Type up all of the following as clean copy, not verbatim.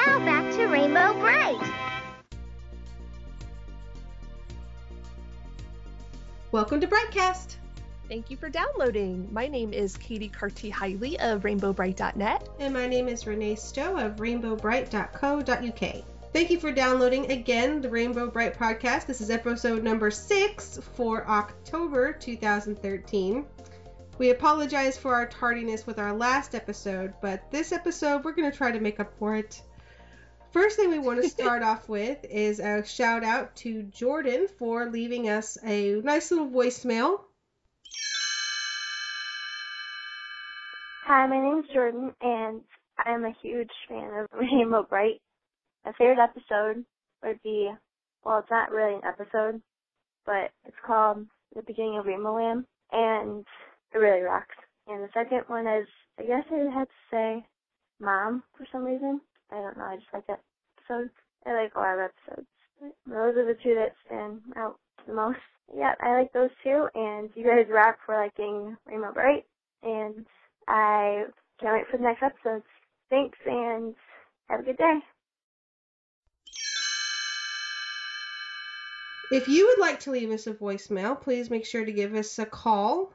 now back to Rainbow Brite. Welcome to Brite Cast. Thank you for downloading. My name is Katy Cartee Haile of RainbowBrite.net. And my name is Renee Stowe of RainbowBrite.co.uk. Thank you for downloading again the Rainbow Brite podcast. This is episode number 6 for October 2013. We apologize for our tardiness with our last episode, but this episode we're going to try to make up for it. First thing we want to start off with is a shout out to Jordan for leaving us a nice little voicemail. Hi, my name's Jordan, and I'm a huge fan of Rainbow Brite. My favorite episode would be, well, it's not really an episode, but it's called The Beginning of Rainbow Land, and it really rocks. And the second one is, I guess I would have to say Mom for some reason. I don't know, I just like that episode. I like a lot of episodes. Those are the two that stand out the most. Yeah, I like those two, and you guys rock for liking Rainbow Brite, and I can't wait for the next episodes. Thanks, and have a good day. If you would like to leave us a voicemail, please make sure to give us a call.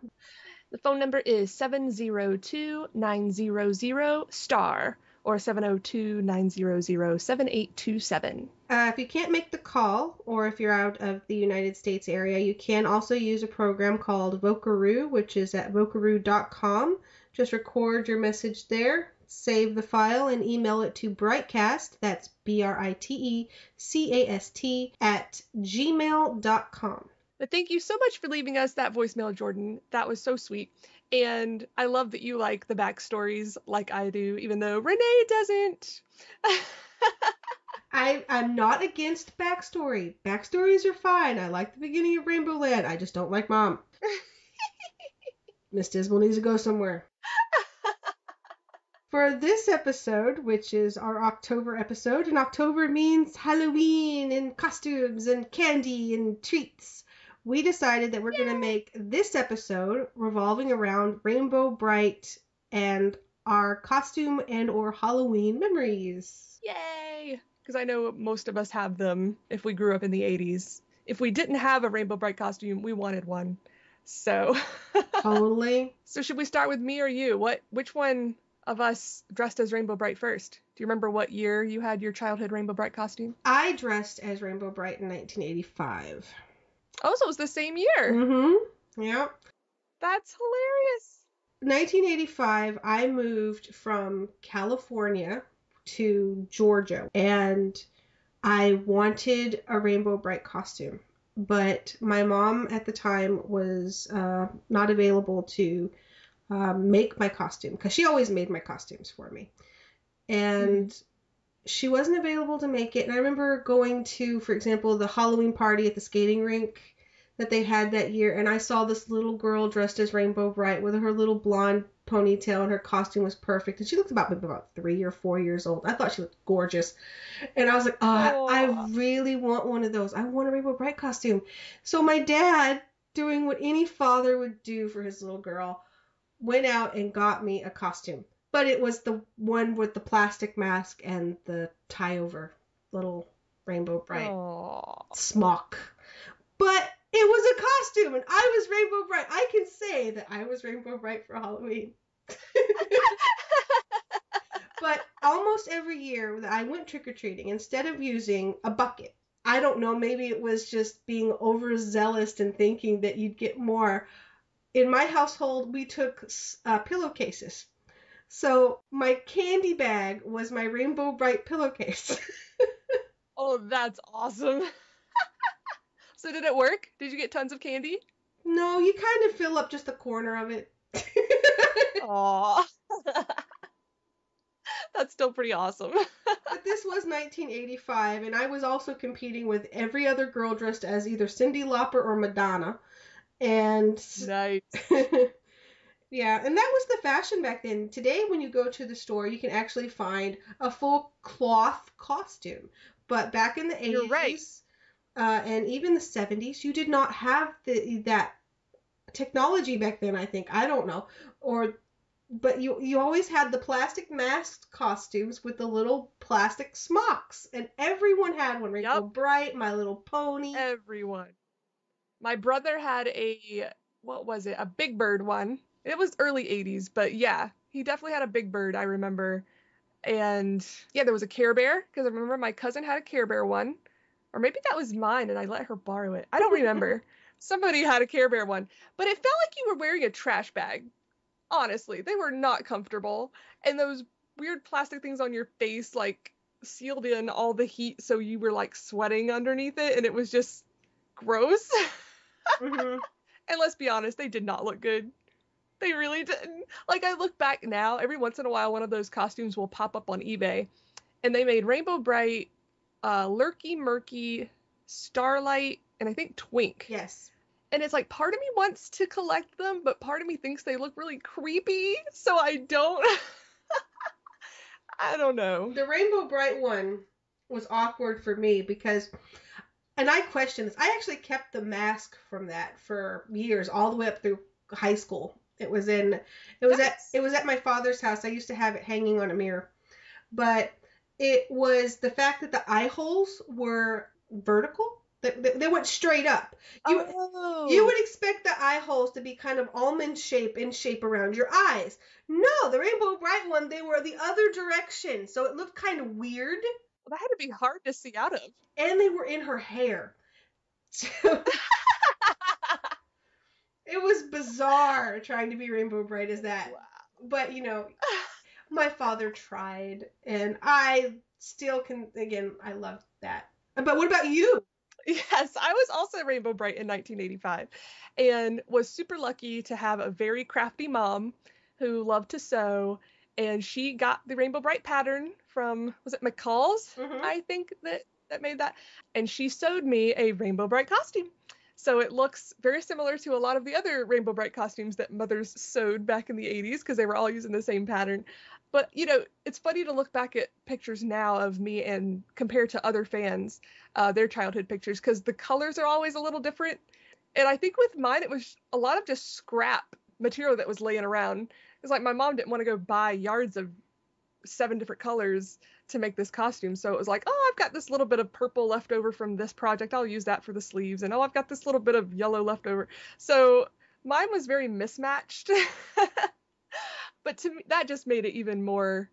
The phone number is 702-900-STAR or 702-900-7827. If you can't make the call, or if you're out of the United States area, you can also use a program called Vocaroo, which is at vocaroo.com. Just record your message there, save the file, and email it to Britecast, that's BRITECAST, @gmail.com. But thank you so much for leaving us that voicemail, Jordan. That was so sweet. And I love that you like the backstories like I do, even though Renee doesn't. I'm not against backstory. Backstories are fine. I like the beginning of Rainbow Land. I just don't like Mom. Miss Dismal needs to go somewhere. For this episode, which is our October episode, and October means Halloween and costumes and candy and treats, we decided that we're going to make this episode revolving around Rainbow Brite and our costume and or Halloween memories. Yay! Because I know most of us have them if we grew up in the 80s. If we didn't have a Rainbow Brite costume, we wanted one. So. Totally. So should we start with me or you? Which one of us dressed as Rainbow Brite first? Do you remember what year you had your childhood Rainbow Brite costume? I dressed as Rainbow Brite in 1985. Oh, so it was the same year. Mm-hmm. Yep. That's hilarious. 1985, I moved from California to Georgia, and I wanted a Rainbow Brite costume, but my mom at the time was not available to make my costume, because she always made my costumes for me, and she wasn't available to make it. And I remember going to, for example, the Halloween party at the skating rink that they had that year, and I saw this little girl dressed as Rainbow Brite with her little blonde ponytail, and her costume was perfect, and she looked about 3 or 4 years old. I thought she looked gorgeous, and I was like, I really want one of those. I want a Rainbow Brite costume. So my dad, doing what any father would do for his little girl, went out and got me a costume, but it was the one with the plastic mask and the tie over little Rainbow Brite smock. But it was a costume, and I was Rainbow Brite. I can say that I was Rainbow Brite for Halloween. But almost every year that I went trick-or-treating, instead of using a bucket, I don't know, maybe it was just being overzealous and thinking that you'd get more. In my household, we took pillowcases. So my candy bag was my Rainbow Brite pillowcase. Oh, that's awesome. So did it work? Did you get tons of candy? No, you kind of fill up just the corner of it. Aww. That's still pretty awesome. But this was 1985, and I was also competing with every other girl dressed as either Cyndi Lauper or Madonna. And nice. Yeah, and that was the fashion back then. Today, when you go to the store, you can actually find a full cloth costume. But back in the 80s, you're right. And even the 70s, you did not have that technology back then, I think. I don't know. Or But you always had the plastic mask costumes with the little plastic smocks, and everyone had one. Rainbow Yep. Brite, My Little Pony. Everyone. My brother had what was it? A Big Bird one. It was early 80s, but yeah, he definitely had a Big Bird, I remember. And yeah, there was a Care Bear, because I remember my cousin had a Care Bear one. Or maybe that was mine and I let her borrow it. I don't remember. Somebody had a Care Bear one. But it felt like you were wearing a trash bag. Honestly, they were not comfortable. And those weird plastic things on your face, like, sealed in all the heat so you were, like, sweating underneath it. And it was just gross. Mm-hmm. And let's be honest, they did not look good. They really didn't. Like, I look back now, every once in a while, one of those costumes will pop up on eBay. And they made Rainbow Brite, Lurky Murky, Starlight, and I think Twink. Yes. And it's like, part of me wants to collect them, but part of me thinks they look really creepy, so I don't. I don't know. The Rainbow Brite one was awkward for me because, and I questioned this, I actually kept the mask from that for years, all the way up through high school. It was at my father's house. I used to have it hanging on a mirror. But it was the fact that the eye holes were vertical. They went straight up. You would expect the eye holes to be kind of almond shape around your eyes. No, the Rainbow Brite one, they were the other direction. So it looked kind of weird. Well, that had to be hard to see out of. And they were in her hair. So it was bizarre trying to be Rainbow Brite as that. Wow. But, my father tried, and I still can, again, I love that. But what about you? Yes, I was also Rainbow Brite in 1985 and was super lucky to have a very crafty mom who loved to sew, and she got the Rainbow Brite pattern from, was it McCall's? Mm-hmm. I think that made that. And she sewed me a Rainbow Brite costume. So it looks very similar to a lot of the other Rainbow Brite costumes that mothers sewed back in the 80s because they were all using the same pattern. But, it's funny to look back at pictures now of me and compare to other fans, their childhood pictures, because the colors are always a little different. And I think with mine, it was a lot of just scrap material that was laying around. It's like my mom didn't want to go buy yards of 7 different colors to make this costume. So it was like, oh, I've got this little bit of purple left over from this project. I'll use that for the sleeves. And oh, I've got this little bit of yellow left over. So mine was very mismatched. But to me, that just made it even more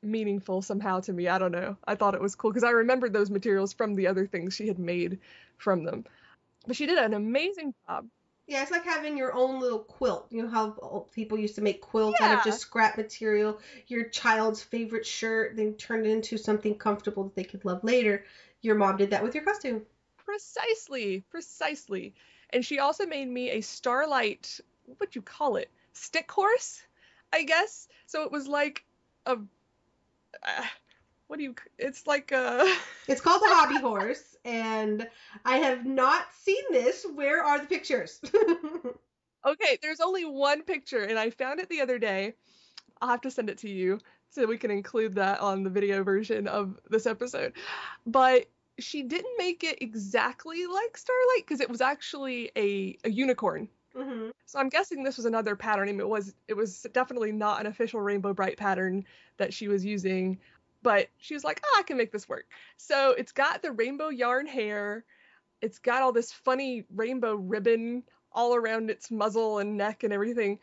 meaningful somehow to me. I don't know. I thought it was cool because I remembered those materials from the other things she had made from them. But she did an amazing job. Yeah, it's like having your own little quilt. You know how people used to make quilts out of just scrap material, your child's favorite shirt, then turn it into something comfortable that they could love later. Your mom did that with your costume. Precisely. And she also made me a Starlight, what would you call it? Stick horse, I guess. So it was like it's like a... It's called the hobby horse, and I have not seen this. Where are the pictures? Okay, there's only one picture, and I found it the other day. I'll have to send it to you so we can include that on the video version of this episode. But she didn't make it exactly like Starlight, because it was actually a unicorn. Mm-hmm. So I'm guessing this was another pattern. I mean, it was definitely not an official Rainbow Brite pattern that she was using, but she was like, I can make this work. So it's got the rainbow yarn hair. It's got all this funny rainbow ribbon all around its muzzle and neck and everything.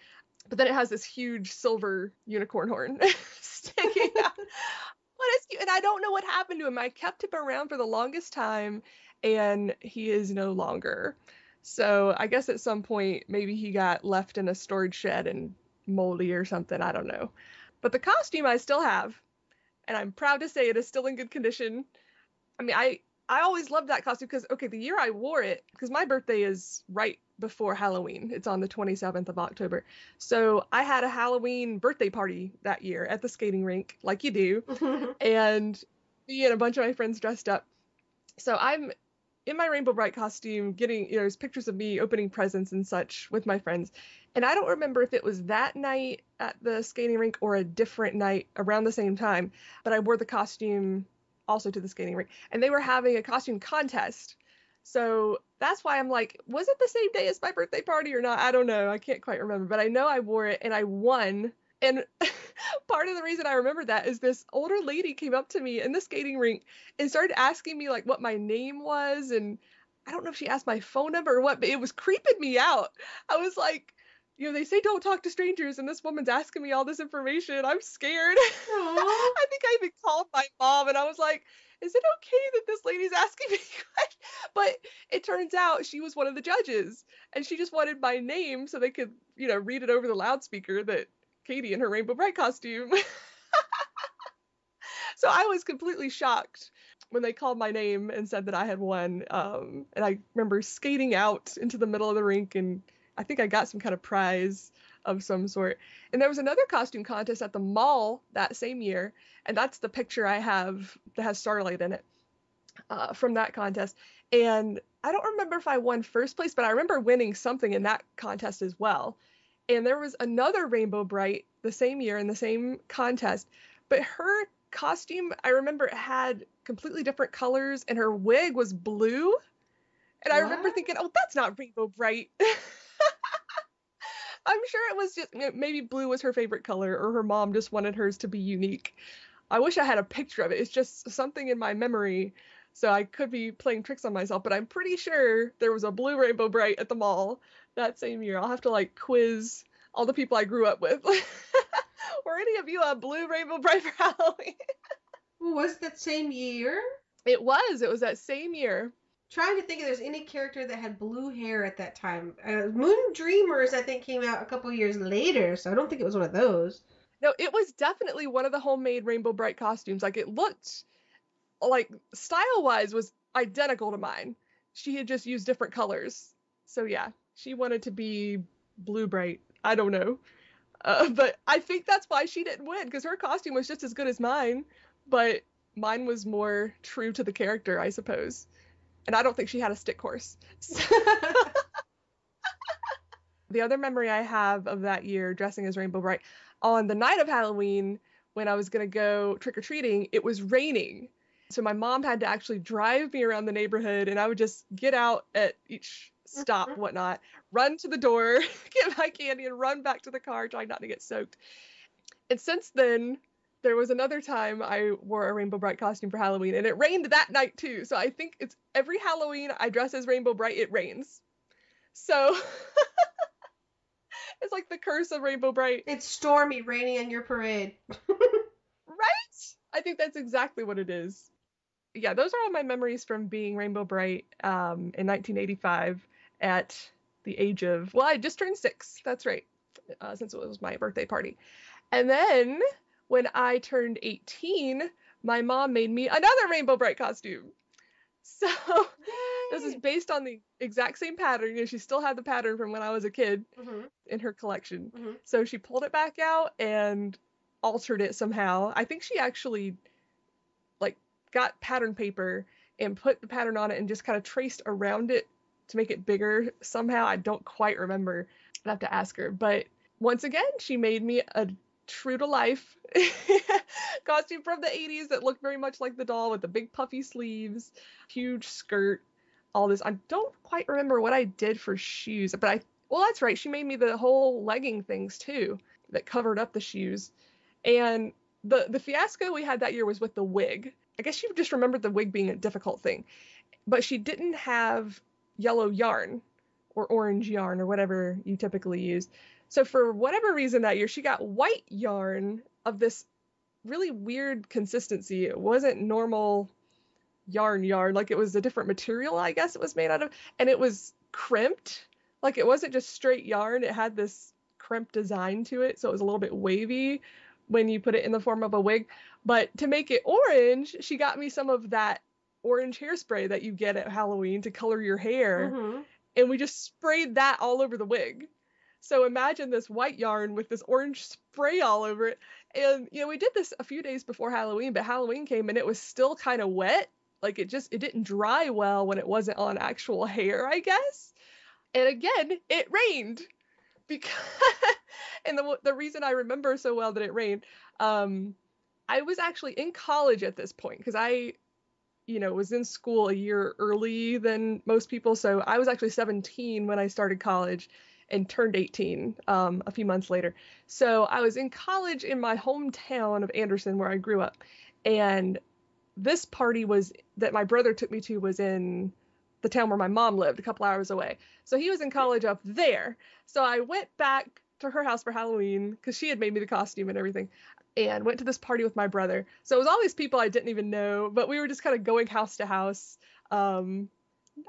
But then it has this huge silver unicorn horn sticking out. But it's cute. And I don't know what happened to him. I kept him around for the longest time, and he is no longer. So I guess at some point, maybe he got left in a storage shed and moldy or something. I don't know. But the costume I still have, and I'm proud to say it is still in good condition. I mean, I always loved that costume because, okay, the year I wore it, because my birthday is right before Halloween. It's on the 27th of October. So I had a Halloween birthday party that year at the skating rink, like you do. And me and a bunch of my friends dressed up. So I'm in my Rainbow Brite costume, getting, there's pictures of me opening presents and such with my friends. And I don't remember if it was that night at the skating rink or a different night around the same time, but I wore the costume also to the skating rink. And they were having a costume contest. So that's why I'm like, was it the same day as my birthday party or not? I don't know. I can't quite remember, but I know I wore it and I won. And part of the reason I remember that is this older lady came up to me in the skating rink and started asking me like what my name was. And I don't know if she asked my phone number or what, but it was creeping me out. I was like, they say don't talk to strangers, and this woman's asking me all this information. I'm scared. I think I even called my mom and I was like, is it okay that this lady's asking me? But it turns out she was one of the judges and she just wanted my name so they could, read it over the loudspeaker that Katy in her Rainbow Brite costume. So I was completely shocked when they called my name and said that I had won. And I remember skating out into the middle of the rink, and I think I got some kind of prize of some sort. And there was another costume contest at the mall that same year, and that's the picture I have that has Starlight in it from that contest. And I don't remember if I won first place, but I remember winning something in that contest as well. And there was another Rainbow Brite the same year in the same contest, but her costume, I remember, it had completely different colors and her wig was blue. And I remember thinking, oh, that's not Rainbow Brite. I'm sure it was just, maybe blue was her favorite color, or her mom just wanted hers to be unique. I wish I had a picture of it. It's just something in my memory, so I could be playing tricks on myself, but I'm pretty sure there was a blue Rainbow Brite at the mall that same year. I'll have to quiz all the people I grew up with. Were any of you a blue Rainbow Brite for Halloween? Well, was it that same year? It was that same year. Trying to think if there's any character that had blue hair at that time. Moon Dreamers, I think, came out a couple years later, so I don't think it was one of those. No, it was definitely one of the homemade Rainbow Brite costumes. It looked style-wise was identical to mine. She had just used different colors. So yeah, she wanted to be blue bright. I don't know. But I think that's why she didn't win, because her costume was just as good as mine, but mine was more true to the character, I suppose. And I don't think she had a stick horse. The other memory I have of that year dressing as Rainbow Brite, on the night of Halloween, when I was going to go trick-or-treating, it was raining. So my mom had to actually drive me around the neighborhood, and I would just get out at each stop and whatnot, run to the door, get my candy, and run back to the car, trying not to get soaked. And since then, there was another time I wore a Rainbow Brite costume for Halloween, and it rained that night too. So I think it's every Halloween I dress as Rainbow Brite, it rains. So it's like the curse of Rainbow Brite. It's stormy, raining on your parade. Right? I think that's exactly what it is. Yeah, those are all my memories from being Rainbow Brite in 1985 at the age of, well, I just turned 6. That's right, since it was my birthday party. And then when I turned 18, my mom made me another Rainbow Brite costume. So this is based on the exact same pattern. She still had the pattern from when I was a kid in her collection. So she pulled it back out and altered it somehow. I think she actually got pattern paper and put the pattern on it and just kind of traced around it to make it bigger somehow. I don't quite remember. I'd have to ask her. But once again, she made me a true to life costume from the 80s that looked very much like the doll, with the big puffy sleeves, huge skirt, all this. I don't quite remember what I did for shoes, but that's right. She made me the whole legging things too that covered up the shoes. And the fiasco we had that year was with the wig. I guess she just remembered the wig being a difficult thing, but she didn't have yellow yarn or orange yarn or whatever you typically use. So for whatever reason that year, she got white yarn of this really weird consistency. It wasn't normal yarn, it was a different material, I guess it was made out of, and it was crimped. It wasn't just straight yarn. It had this crimped design to it, so it was a little bit wavy when you put it in the form of a wig. But to make it orange, she got me some of that orange hairspray that you get at Halloween to color your hair. And we just sprayed that all over the wig. So imagine this white yarn with this orange spray all over it. And, we did this a few days before Halloween, but Halloween came and it was still kind of wet. It didn't dry well when it wasn't on actual hair, I guess. And again, it rained. And the reason I remember so well that it rained, I was actually in college at this point, because I was in school a year early than most people. So I was actually 17 when I started college and turned 18 a few months later. So I was in college in my hometown of Anderson, where I grew up. And this party that my brother took me to was in the town where my mom lived, a couple hours away. So he was in college up there. So I went back to her house for Halloween because she had made me the costume and everything, and went to this party with my brother. So it was all these people I didn't even know, but we were just kind of going house to house. I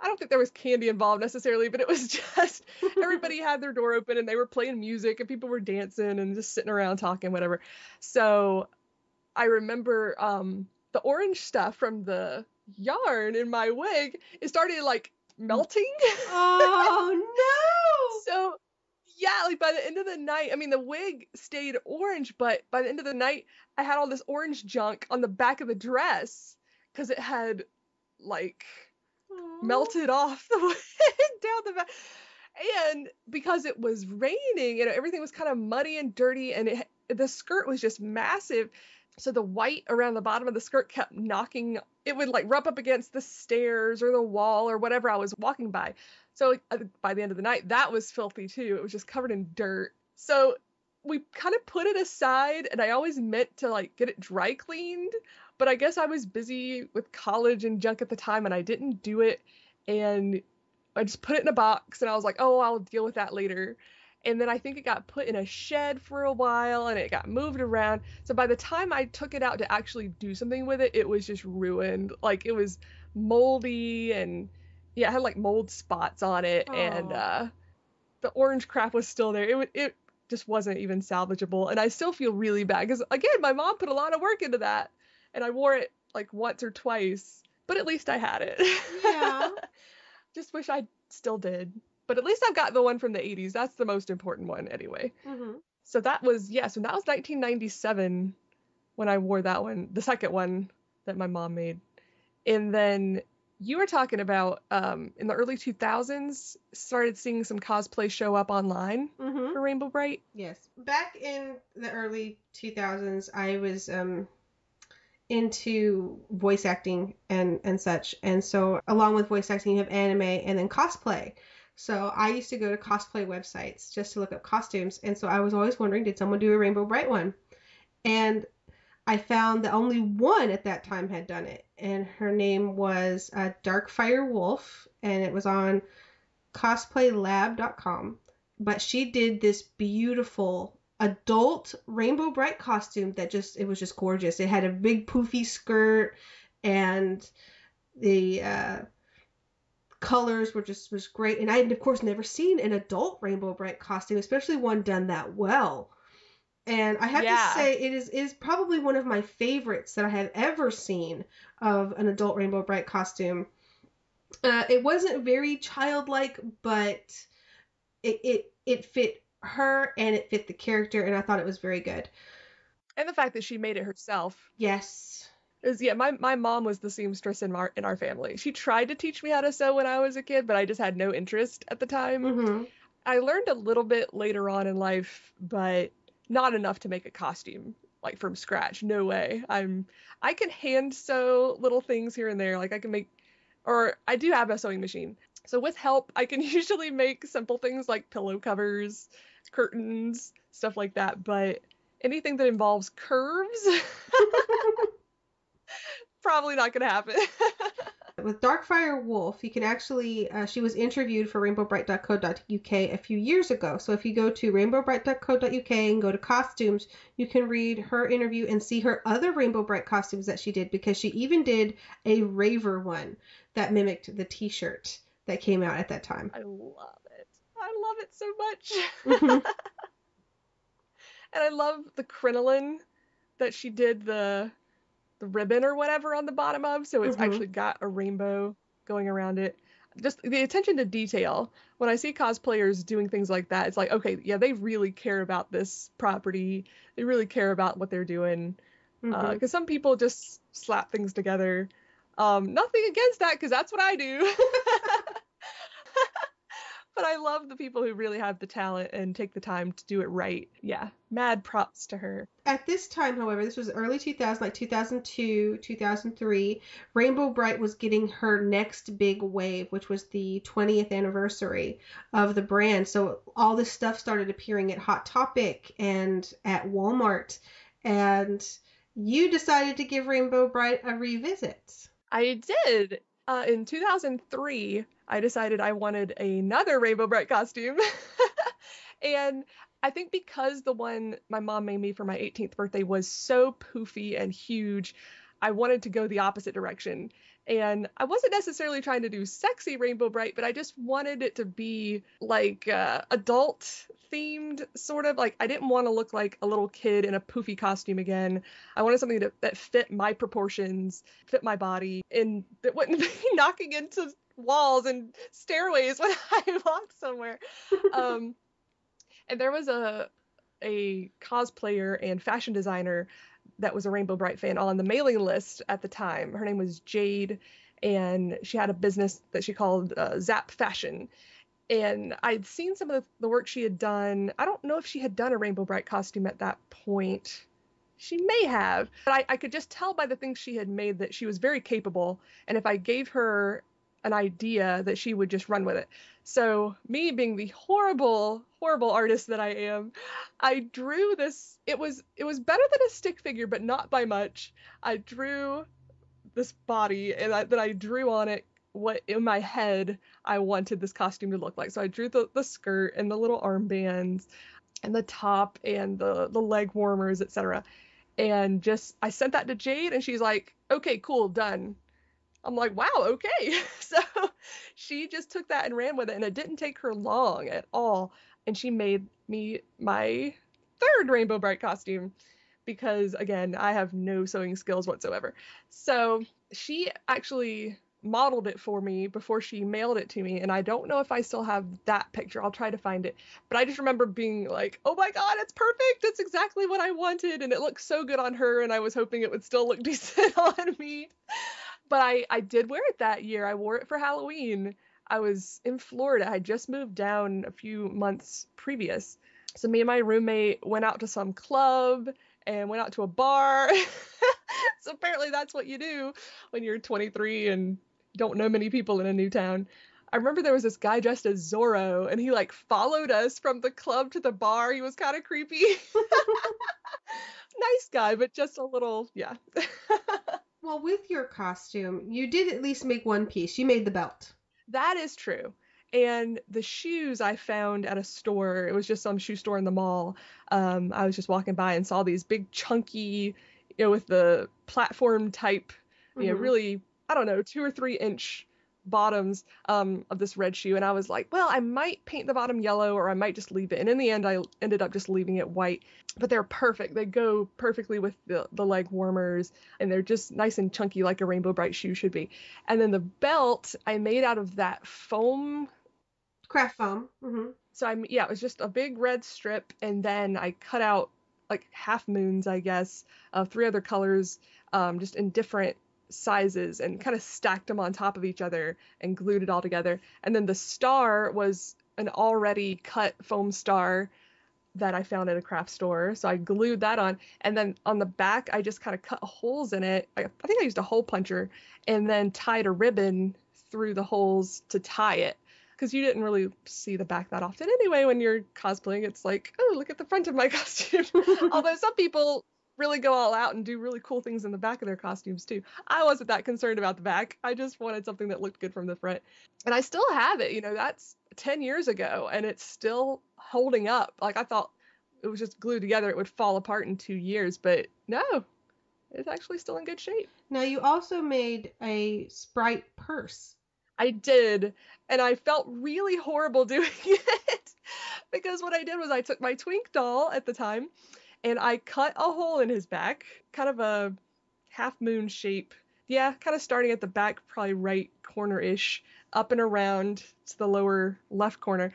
don't think there was candy involved necessarily, but it was just everybody had their door open and they were playing music and people were dancing and just sitting around talking, whatever. So I remember the orange stuff from the yarn in my wig, it started like melting. Oh no! So yeah, like by the end of the night, I mean, the wig stayed orange, but by the end of the night, I had all this orange junk on the back of the dress because it had like melted off the wig down the back. And because it was raining, everything was kind of muddy and dirty, and the skirt was just massive. So the white around the bottom of the skirt kept knocking. It would like rub up against the stairs or the wall or whatever I was walking by. So by the end of the night, that was filthy too. It was just covered in dirt. So we kind of put it aside, and I always meant to like get it dry cleaned, but I guess I was busy with college and junk at the time and I didn't do it. And I just put it in a box and I was like, oh, I'll deal with that later. And then I think it got put in a shed for a while and it got moved around. So by the time I took it out to actually do something with it, it was just ruined. Like it was moldy and yeah, it had like mold spots on it. Aww. And the orange crap was still there. It just wasn't even salvageable. And I still feel really bad because again, my mom put a lot of work into that and I wore it like once or twice, but at least I had it. Yeah. Just wish I still did. But at least I've got the one from the 80s. That's the most important one anyway. Mm-hmm. So that was 1997 when I wore that one, the second one that my mom made. And then you were talking about in the early 2000s, started seeing some cosplay show up online for Rainbow Brite. Yes. Back in the early 2000s, I was into voice acting and such. And so along with voice acting, you have anime and then cosplay. So I used to go to cosplay websites just to look up costumes. And so I was always wondering, did someone do a Rainbow Brite one? And I found that only one at that time had done it. And her name was Darkfire Wolfe. And it was on cosplaylab.com. But she did this beautiful adult Rainbow Brite costume that it was just gorgeous. It had a big poofy skirt and the colors was great. And I had, of course, never seen an adult Rainbow Brite costume, especially one done that well. And I have to say, it is probably one of my favorites that I have ever seen of an adult Rainbow Brite costume. It wasn't very childlike, but it fit her and it fit the character, and I thought it was very good. And the fact that she made it herself. Yes. My mom was the seamstress in our family. She tried to teach me how to sew when I was a kid, but I just had no interest at the time. Mm-hmm. I learned a little bit later on in life, but not enough to make a costume like from scratch. No way. I can hand sew little things here and there. Like I can make, or I do have a sewing machine. So with help, I can usually make simple things like pillow covers, curtains, stuff like that. But anything that involves curves, probably not going to happen. With Darkfire Wolfe, you can actually, she was interviewed for rainbowbrite.co.uk a few years ago. So if you go to rainbowbrite.co.uk and go to costumes, you can read her interview and see her other Rainbow Brite costumes that she did, because she even did a raver one that mimicked the t-shirt that came out at that time. I love it. I love it so much. Mm-hmm. And I love the crinoline that she did the ribbon or whatever on the bottom of, so it's actually got a rainbow going around it. Just the attention to detail. When I see cosplayers doing things like that, it's like, okay, yeah, they really care about this property. They really care about what they're doing. Because some people just slap things together. Nothing against that, because that's what I do. But I love the people who really have the talent and take the time to do it right. Yeah, mad props to her. At this time, however, this was early 2000, like 2002, 2003, Rainbow Brite was getting her next big wave, which was the 20th anniversary of the brand. So all this stuff started appearing at Hot Topic and at Walmart. And you decided to give Rainbow Brite a revisit. I did. In 2003, I decided I wanted another Rainbow Brite costume. And I think because the one my mom made me for my 18th birthday was so poofy and huge, I wanted to go the opposite direction. And I wasn't necessarily trying to do sexy Rainbow Brite, but I just wanted it to be like adult themed, sort of. Like, I didn't want to look like a little kid in a poofy costume again. I wanted something that fit my proportions, fit my body, and that wouldn't be knocking into walls and stairways when I walked somewhere. And there was a cosplayer and fashion designer that was a Rainbow Brite fan on the mailing list at the time. Her name was Jade, and she had a business that she called Zap Fashion. And I'd seen some of the work she had done. I don't know if she had done a Rainbow Brite costume at that point. She may have, but I could just tell by the things she had made that she was very capable. And if I gave her an idea, that she would just run with it. So me being the horrible artist that I am, I drew this. It was better than a stick figure, but not by much. I drew this body, and then I drew on it what in my head I wanted this costume to look like. So I drew the skirt and the little armbands and the top and the leg warmers, etc. And just I sent that to Jade, and she's like, "Okay, cool, done." I'm like, wow, okay. So she just took that and ran with it, and it didn't take her long at all. And she made me my third Rainbow Brite costume because, again, I have no sewing skills whatsoever. So she actually modeled it for me before she mailed it to me, and I don't know if I still have that picture. I'll try to find it. But I just remember being like, oh my God, it's perfect. It's exactly what I wanted, and it looked so good on her, and I was hoping it would still look decent on me. But I did wear it that year. I wore it for Halloween. I was in Florida. I had just moved down a few months previous. So me and my roommate went out to some club and went out to a bar. So apparently that's what you do when you're 23 and don't know many people in a new town. I remember there was this guy dressed as Zorro, and he like followed us from the club to the bar. He was kind of creepy. Nice guy, but just a little, yeah. Well, with your costume, you did at least make one piece. You made the belt. That is true. And the shoes I found at a store. It was just some shoe store in the mall. I was just walking by and saw these big chunky, with the platform type, really, I don't know, 2 or 3 inch bottoms of this red shoe. And I was like, well, I might paint the bottom yellow, or I might just leave it. And in the end, I ended up just leaving it white. But they're perfect. They go perfectly with the leg warmers, and they're just nice and chunky like a Rainbow Brite shoe should be. And then the belt I made out of that foam. Craft foam. Mm-hmm. So it was just a big red strip, and then I cut out like half moons, I guess, of 3 other colors, just in different sizes, and kind of stacked them on top of each other and glued it all together. And then the star was an already cut foam star that I found at a craft store. So I glued that on, and then on the back I just kind of cut holes in it. I think I used a hole puncher, and then tied a ribbon through the holes to tie it, because you didn't really see the back that often anyway when you're cosplaying. It's like, oh, look at the front of my costume. Although some people really go all out and do really cool things in the back of their costumes too. I wasn't that concerned about the back. I just wanted something that looked good from the front. And I still have it, that's 10 years ago, and it's still holding up. Like, I thought it was just glued together, it would fall apart in 2 years, but no, it's actually still in good shape. Now, you also made a Sprite purse. I did, and I felt really horrible doing it, because what I did was I took my Twink doll at the time, and I cut a hole in his back, kind of a half moon shape. Yeah, kind of starting at the back, probably right corner-ish, up and around to the lower left corner.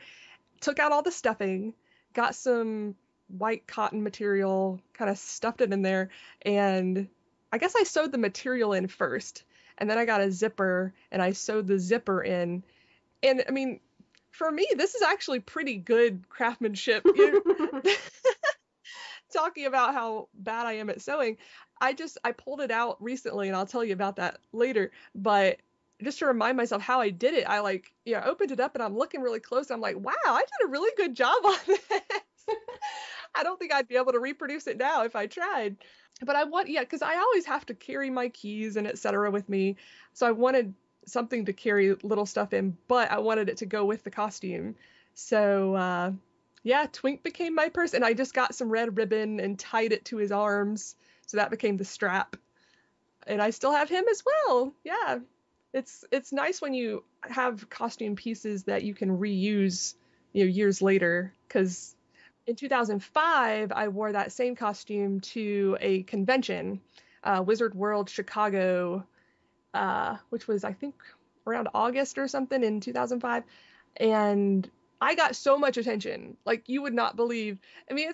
Took out all the stuffing, got some white cotton material, kind of stuffed it in there, and I guess I sewed the material in first, and then I got a zipper, and I sewed the zipper in. And I mean, for me, this is actually pretty good craftsmanship. Talking about how bad I am at sewing, I pulled it out recently, and I'll tell you about that later. But just to remind myself how I did it, I opened it up and I'm looking really close. And I'm like, wow, I did a really good job on this. I don't think I'd be able to reproduce it now if I tried. But because I always have to carry my keys and etc. with me. So I wanted something to carry little stuff in, but I wanted it to go with the costume. So Twink became my purse, and I just got some red ribbon and tied it to his arms. So that became the strap. And I still have him as well. Yeah. It's nice when you have costume pieces that you can reuse, years later, because in 2005, I wore that same costume to a convention, Wizard World Chicago, which was, I think, around August or something in 2005. And I got so much attention, like you would not believe. I mean,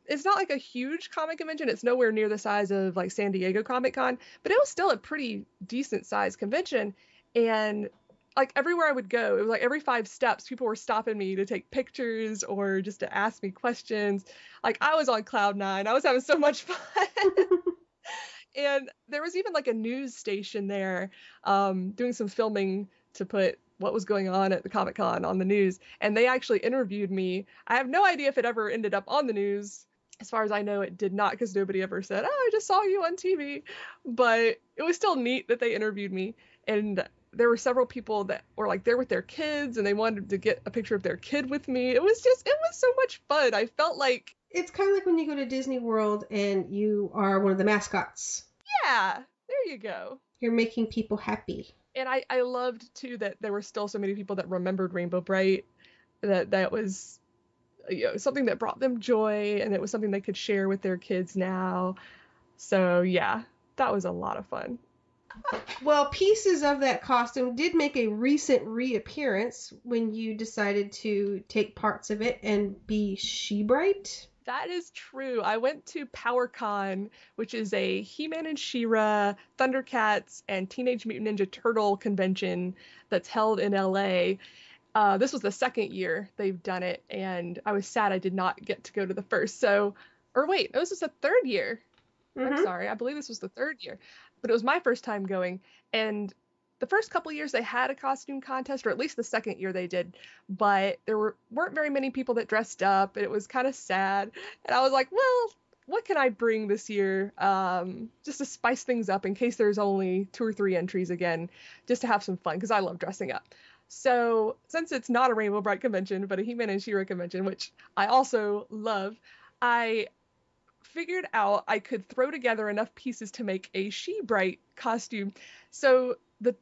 it's not like a huge comic convention. It's nowhere near the size of like San Diego Comic Con, but it was still a pretty decent sized convention. And like everywhere I would go, it was like every 5 steps, people were stopping me to take pictures or just to ask me questions. Like I was on cloud 9. I was having so much fun. And there was even like a news station there doing some filming to put what was going on at the Comic Con on the news. And they actually interviewed me. I have no idea if it ever ended up on the news. As far as I know, it did not, because nobody ever said, oh, I just saw you on TV. But it was still neat that they interviewed me. And there were several people that were like there with their kids, and they wanted to get a picture of their kid with me. It was so much fun. I felt like... It's kind of like when you go to Disney World and you are one of the mascots. Yeah, there you go. You're making people happy. And I loved, too, that there were still so many people that remembered Rainbow Brite, that was something that brought them joy, and it was something they could share with their kids now. So, yeah, that was a lot of fun. Well, pieces of that costume did make a recent reappearance when you decided to take parts of it and be She-Brite. That is true. I went to PowerCon, which is a He-Man and She-Ra, Thundercats, and Teenage Mutant Ninja Turtle convention that's held in LA. This was the second year they've done it, and I was sad I did not get to go to the first. This was the third year. Mm-hmm. I'm sorry, I believe this was the third year. But it was my first time going, and the first couple of years they had a costume contest, or at least the second year they did, but there weren't very many people that dressed up, and it was kind of sad. And I was like, well, what can I bring this year, just to spice things up in case there's only 2 or 3 entries again, just to have some fun, because I love dressing up. So since it's not a Rainbow Brite convention, but a He-Man and She-Ra convention, which I also love, I figured out I could throw together enough pieces to make a She-Brite costume. So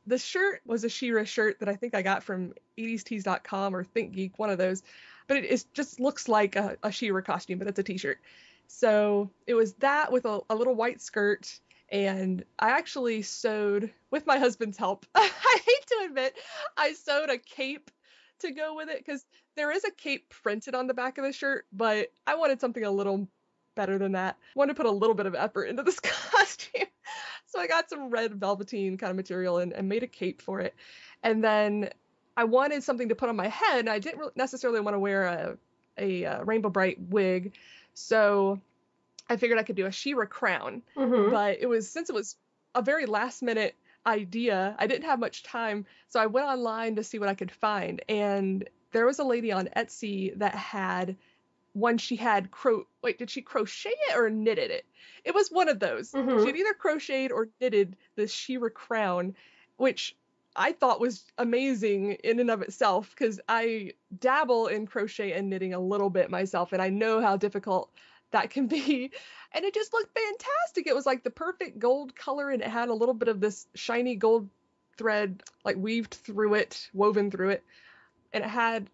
the shirt was a She-Ra shirt that I think I got from 80stees.com or ThinkGeek, one of those. But it just looks like a She-Ra costume, but it's a t-shirt. So it was that with a little white skirt. And I actually sewed, with my husband's help, I hate to admit, I sewed a cape to go with it, because there is a cape printed on the back of the shirt, but I wanted something a little better than that. I wanted to put a little bit of effort into this costume. So I got some red velveteen kind of material and made a cape for it. And then I wanted something to put on my head. I didn't necessarily want to wear a Rainbow Brite wig. So I figured I could do a She-Ra crown. Mm-hmm. But since it was a very last minute idea, I didn't have much time. So I went online to see what I could find. And there was a lady on Etsy that had one. She had did she crochet it or knitted it? It was one of those. Mm-hmm. She had either crocheted or knitted this She-Ra crown, which I thought was amazing in and of itself, because I dabble in crochet and knitting a little bit myself, and I know how difficult that can be. And it just looked fantastic. It was like the perfect gold color, and it had a little bit of this shiny gold thread like woven through it. And it had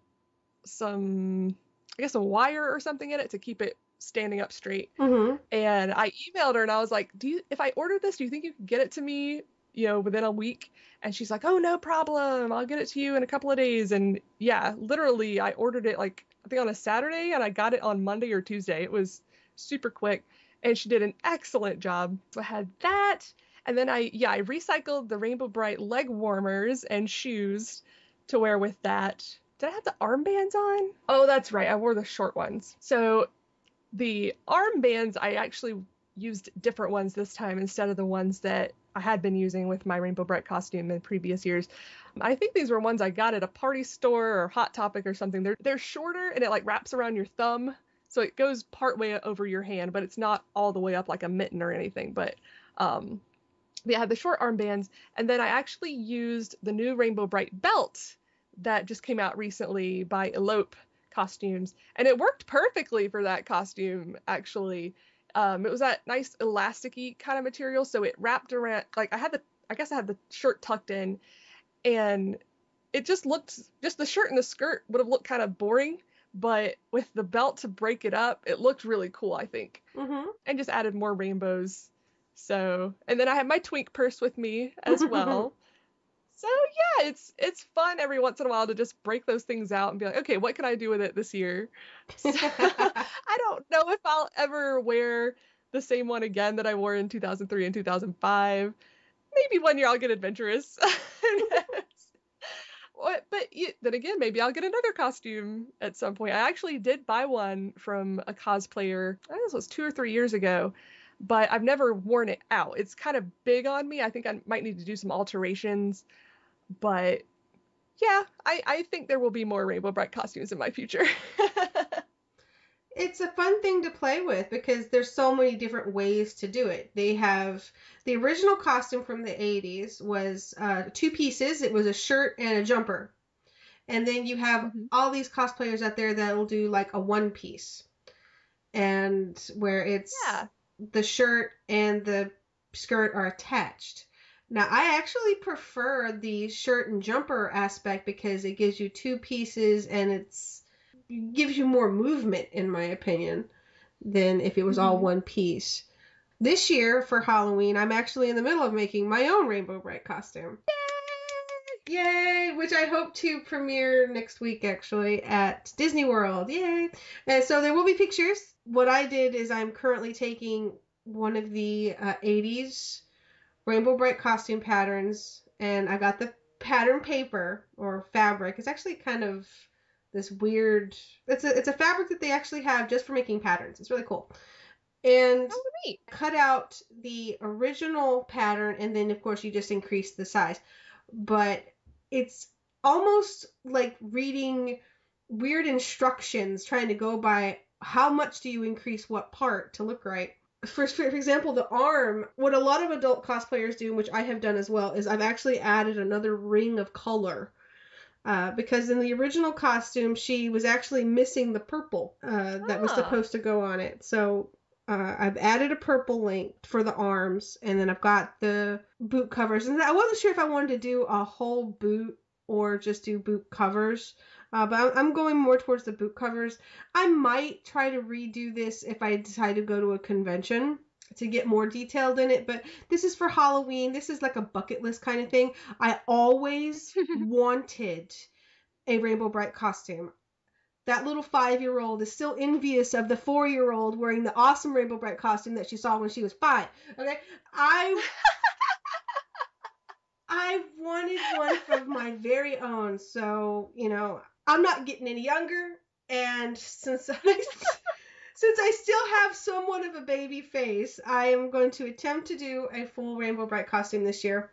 some, I guess, a wire or something in it to keep it standing up straight. Mm-hmm. And I emailed her and I was like, if I order this, do you think you could get it to me, within a week? And she's like, oh, no problem. I'll get it to you in a couple of days. And yeah, literally I ordered it I think on a Saturday, and I got it on Monday or Tuesday. It was super quick, and she did an excellent job. So I had that. And then I recycled the Rainbow Brite leg warmers and shoes to wear with that. Did I have the armbands on? Oh, that's right. I wore the short ones. So the armbands, I actually used different ones this time instead of the ones that I had been using with my Rainbow Brite costume in previous years. I think these were ones I got at a party store or Hot Topic or something. They're shorter and it like wraps around your thumb. So it goes part way over your hand, but it's not all the way up like a mitten or anything. But yeah, the short armbands. And then I actually used the new Rainbow Brite belt that just came out recently by Elope Costumes. And it worked perfectly for that costume, actually. It was that nice elasticy kind of material. So it wrapped around, like I guess I had the shirt tucked in, and it just the shirt and the skirt would have looked kind of boring. But with the belt to break it up, it looked really cool, I think. Mm-hmm. And just added more rainbows. So, and then I have my twink purse with me as well. So yeah, it's fun every once in a while to just break those things out and be like, okay, what can I do with it this year? So, I don't know if I'll ever wear the same one again that I wore in 2003 and 2005. Maybe one year I'll get adventurous. But then again, maybe I'll get another costume at some point. I actually did buy one from a cosplayer, I think this was 2 or 3 years ago, but I've never worn it out. It's kind of big on me. I think I might need to do some alterations. But yeah, I think there will be more Rainbow Brite costumes in my future. It's a fun thing to play with because there's so many different ways to do it. They have the original costume from the 80s was 2 pieces. It was a shirt and a jumper. And then you have all these cosplayers out there that will do like a 1 piece. And where it's the shirt and the skirt are attached. Now, I actually prefer the shirt and jumper aspect because it gives you 2 pieces and it gives you more movement, in my opinion, than if it was all 1 piece. This year, for Halloween, I'm actually in the middle of making my own Rainbow Brite costume. Yay! Yay! Which I hope to premiere next week, actually, at Disney World. Yay! And so there will be pictures. What I did is I'm currently taking one of the 80s Rainbow Brite costume patterns, and I got the pattern paper or fabric. It's actually kind of this weird, it's a fabric that they actually have just for making patterns. It's really cool. And cut out the original pattern, and then of course you just increase the size. But it's almost like reading weird instructions, trying to go by how much do you increase what part to look right. For example, the arm, what a lot of adult cosplayers do, which I have done as well, is I've actually added another ring of color. Because in the original costume, she was actually missing the purple that was supposed to go on it. So I've added a purple link for the arms, and then I've got the boot covers. And I wasn't sure if I wanted to do a whole boot or just do boot covers. But I'm going more towards the boot covers. I might try to redo this if I decide to go to a convention to get more detailed in it. But this is for Halloween. This is like a bucket list kind of thing. I always wanted a Rainbow Brite costume. That little 5-year-old is still envious of the 4-year-old wearing the awesome Rainbow Brite costume that she saw when she was 5. Okay? I wanted one of my very own. So, I'm not getting any younger, and since I still have somewhat of a baby face, I am going to attempt to do a full Rainbow Brite costume this year,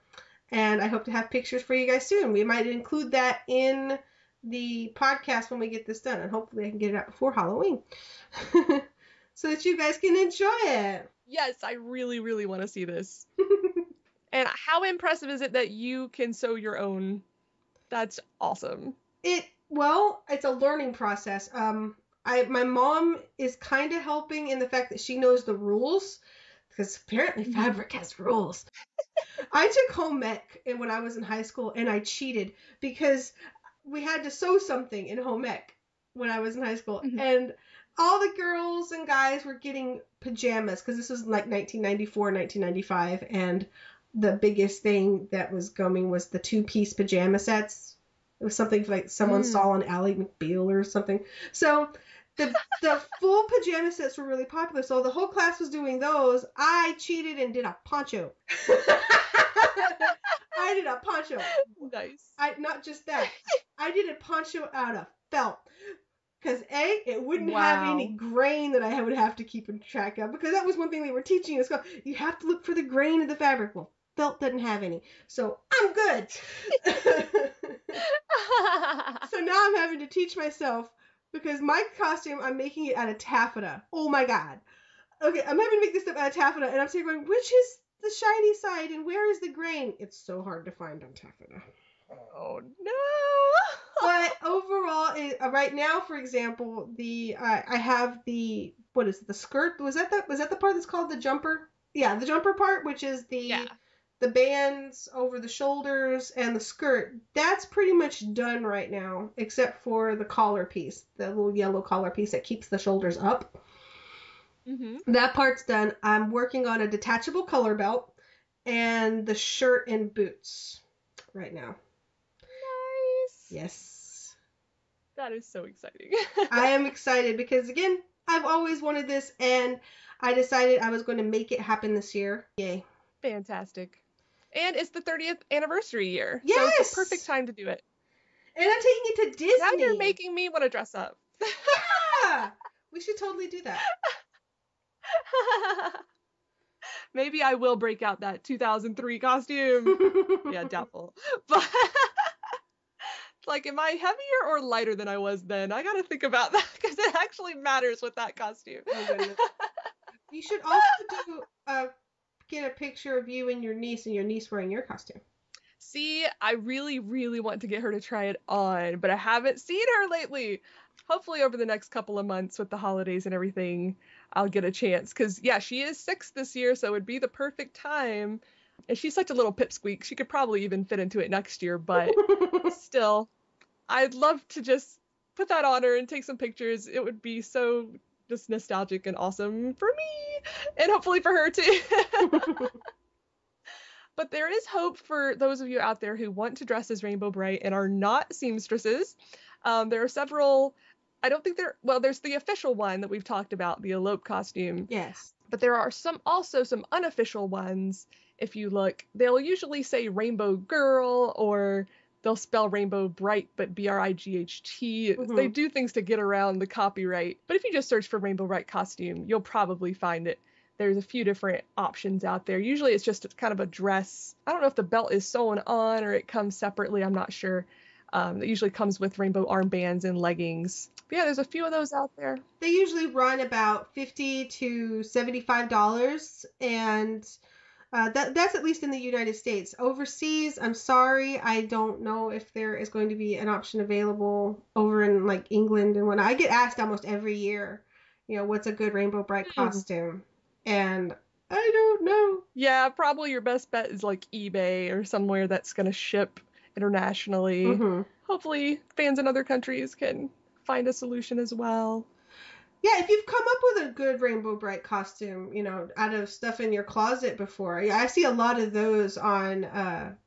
and I hope to have pictures for you guys soon. We might include that in the podcast when we get this done, and hopefully I can get it out before Halloween so that you guys can enjoy it. Yes, I really, really want to see this. And how impressive is it that you can sew your own? That's awesome. It's a learning process. My mom is kind of helping in the fact that she knows the rules, because apparently fabric has rules. I took home ec when I was in high school, and I cheated because we had to sew something in home ec when I was in high school, and all the girls and guys were getting pajamas, because this was like 1994, 1995, and the biggest thing that was coming was the 2-piece pajama sets. It was something like someone saw on Ally McBeal or something. So the full pajama sets were really popular. So the whole class was doing those. I cheated and did a poncho. I did a poncho. Nice. Not just that. I did a poncho out of felt. Because A, it wouldn't have any grain that I would have to keep in track of. Because that was one thing they were teaching us. You have to look for the grain of the fabric. Well, felt doesn't have any. So I'm good. So now I'm having to teach myself. Because my costume, I'm making it out of taffeta. Oh my god. Okay, I'm having to make this stuff out of taffeta. And I'm saying, which is the shiny side and where is the grain? It's so hard to find on taffeta. Oh no! But overall, right now, for example, I have the skirt? Was that the part that's called the jumper? Yeah, the jumper part, which is the bands over the shoulders and the skirt. That's pretty much done right now, except for the collar piece, the little yellow collar piece that keeps the shoulders up. Mm-hmm. That part's done. I'm working on a detachable collar belt and the shirt and boots right now. Yes. That is so exciting. I am excited because, again, I've always wanted this, and I decided I was going to make it happen this year. Yay. Fantastic. And it's the 30th anniversary year. Yes! So it's the perfect time to do it. And I'm taking it to Disney. Now you're making me want to dress up. Yeah! We should totally do that. Maybe I will break out that 2003 costume. Yeah, doubtful. But... Like, am I heavier or lighter than I was then? I gotta think about that because it actually matters with that costume. Oh, you should also get a picture of you and your niece wearing your costume. See, I really, really want to get her to try it on, but I haven't seen her lately. Hopefully over the next couple of months with the holidays and everything, I'll get a chance. Because, yeah, she is 6 this year, so it would be the perfect time. And she's such a little pipsqueak. She could probably even fit into it next year, but still, I'd love to just put that on her and take some pictures. It would be so just nostalgic and awesome for me, and hopefully for her too. But there is hope for those of you out there who want to dress as Rainbow Brite and are not seamstresses. There are several. I don't think there's the official one that we've talked about, the elope costume. Yes. But there are also some unofficial ones. If you look, they'll usually say Rainbow Girl, or they'll spell Rainbow Brite, but BRIGHT. Mm-hmm. They do things to get around the copyright. But if you just search for Rainbow Brite costume, you'll probably find it. There's a few different options out there. Usually it's just kind of a dress. I don't know if the belt is sewn on or it comes separately. I'm not sure. It usually comes with rainbow armbands and leggings. But yeah, there's a few of those out there. They usually run about $50 to $75, and that's at least in the United States. Overseas, I'm sorry, I don't know if there is going to be an option available over in like England and whatnot. I get asked almost every year, what's a good Rainbow Brite costume, and I don't know. Yeah, probably your best bet is like eBay or somewhere that's going to ship internationally. Mm-hmm. Hopefully fans in other countries can find a solution as well. Yeah, if you've come up with a good Rainbow Brite costume, out of stuff in your closet before. Yeah, I see a lot of those on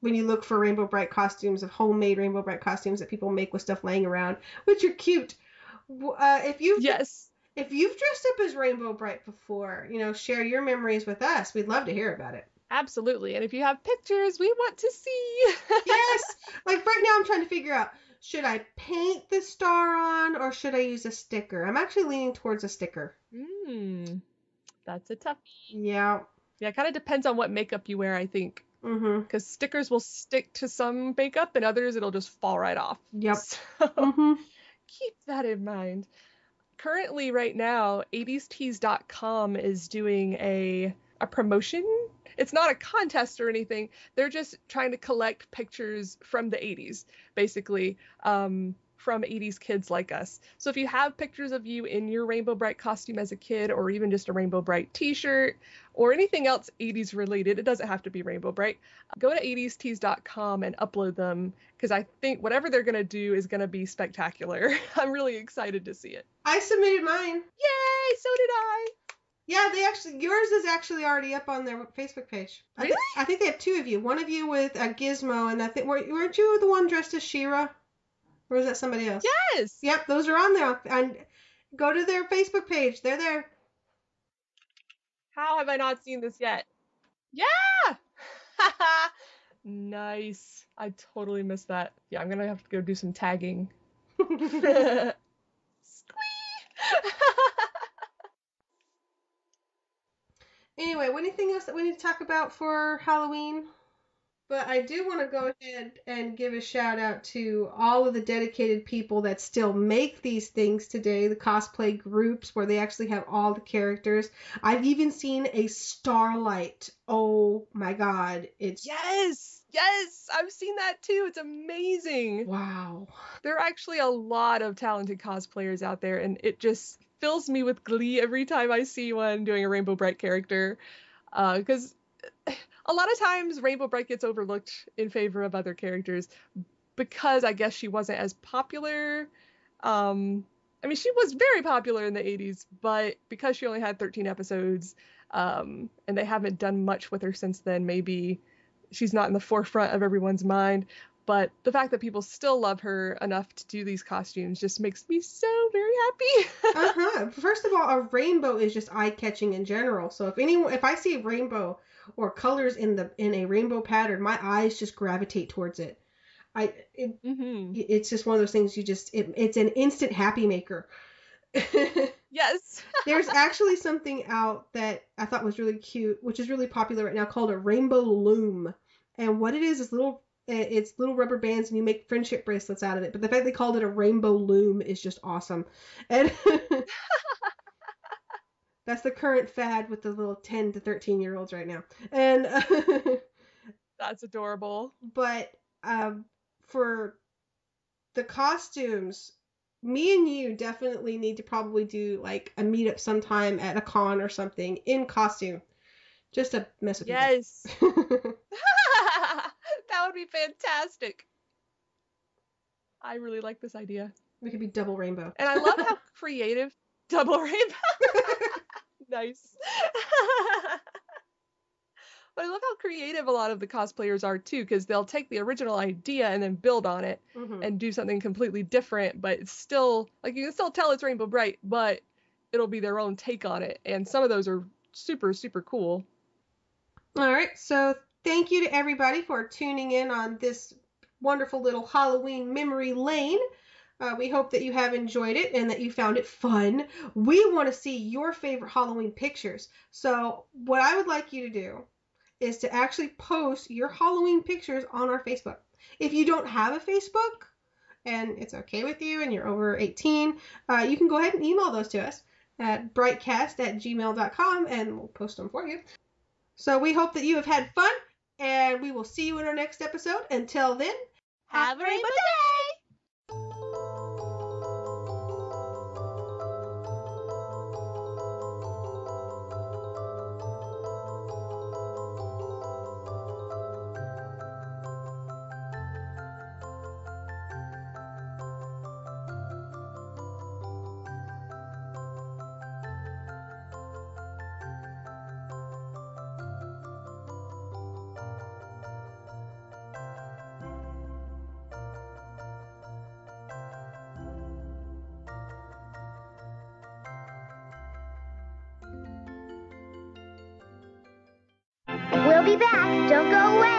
when you look for Rainbow Brite costumes, of homemade Rainbow Brite costumes that people make with stuff laying around, which are cute. If you've dressed up as Rainbow Brite before, share your memories with us. We'd love to hear about it. Absolutely. And if you have pictures, we want to see. Yes. Like right now I'm trying to figure out, should I paint the star on or should I use a sticker? I'm actually leaning towards a sticker. That's a toughie. Yeah. Yeah, it kind of depends on what makeup you wear, I think. Mm-hmm. Because stickers will stick to some makeup and others it'll just fall right off. Yep. So keep that in mind. Currently, right now, 80stees.com is doing a promotion. It's not a contest or anything. They're just trying to collect pictures from the 80s, basically, from 80s kids like us. So if you have pictures of you in your Rainbow Brite costume as a kid, or even just a Rainbow Brite t-shirt, or anything else 80s related, it doesn't have to be Rainbow Brite, go to 80stees.com and upload them, because I think whatever they're going to do is going to be spectacular. I'm really excited to see it. I submitted mine. Yay, so did I. Yeah, yours is actually already up on their Facebook page. Really? I think they have 2 of you. One of you with a Gizmo, and I think, weren't you the one dressed as She-Ra? Or was that somebody else? Yes! Yep, those are on there. And go to their Facebook page. They're there. How have I not seen this yet? Yeah! Nice. I totally missed that. Yeah, I'm gonna have to go do some tagging. Squee! Anyway, anything else that we need to talk about for Halloween? But I do want to go ahead and give a shout out to all of the dedicated people that still make these things today, the cosplay groups where they actually have all the characters. I've even seen a Starlight. Oh my God. Yes, I've seen that too. It's amazing. Wow. There are actually a lot of talented cosplayers out there, and it just fills me with glee every time I see one doing a Rainbow Brite character. Because a lot of times Rainbow Brite gets overlooked in favor of other characters because I guess she wasn't as popular. I mean, she was very popular in the 80s, but because she only had 13 episodes, and they haven't done much with her since then, maybe she's not in the forefront of everyone's mind. But the fact that people still love her enough to do these costumes just makes me so very happy. First of all, a rainbow is just eye-catching in general. So if I see a rainbow or colors in a rainbow pattern, my eyes just gravitate towards it. It's just one of those things it's an instant happy maker. Yes. There's actually something out that I thought was really cute, which is really popular right now, called a rainbow loom. And what it is it's little rubber bands, and you make friendship bracelets out of it. But the fact they called it a rainbow loom is just awesome. And that's the current fad with the little 10 to 13-year-olds right now. And that's adorable. But for the costumes, me and you definitely need to probably do like a meetup sometime at a con or something in costume, just to mess with yes. That would be fantastic. I really like this idea. We could be double rainbow. And I love how creative double rainbow. Nice. But I love how creative a lot of the cosplayers are too, because they'll take the original idea and then build on it and do something completely different, but it's still, like, you can still tell it's Rainbow Brite, but it'll be their own take on it. And some of those are super, super cool. All right. So thank you to everybody for tuning in on this wonderful little Halloween memory lane. We hope that you have enjoyed it and that you found it fun. We want to see your favorite Halloween pictures. So what I would like you to do is to actually post your Halloween pictures on our Facebook. If you don't have a Facebook and it's okay with you and you're over 18, you can go ahead and email those to us at britecast@gmail.com and we'll post them for you. So we hope that you have had fun, and we will see you in our next episode. Until then, have a rainbow day! We'll be back. Don't go away.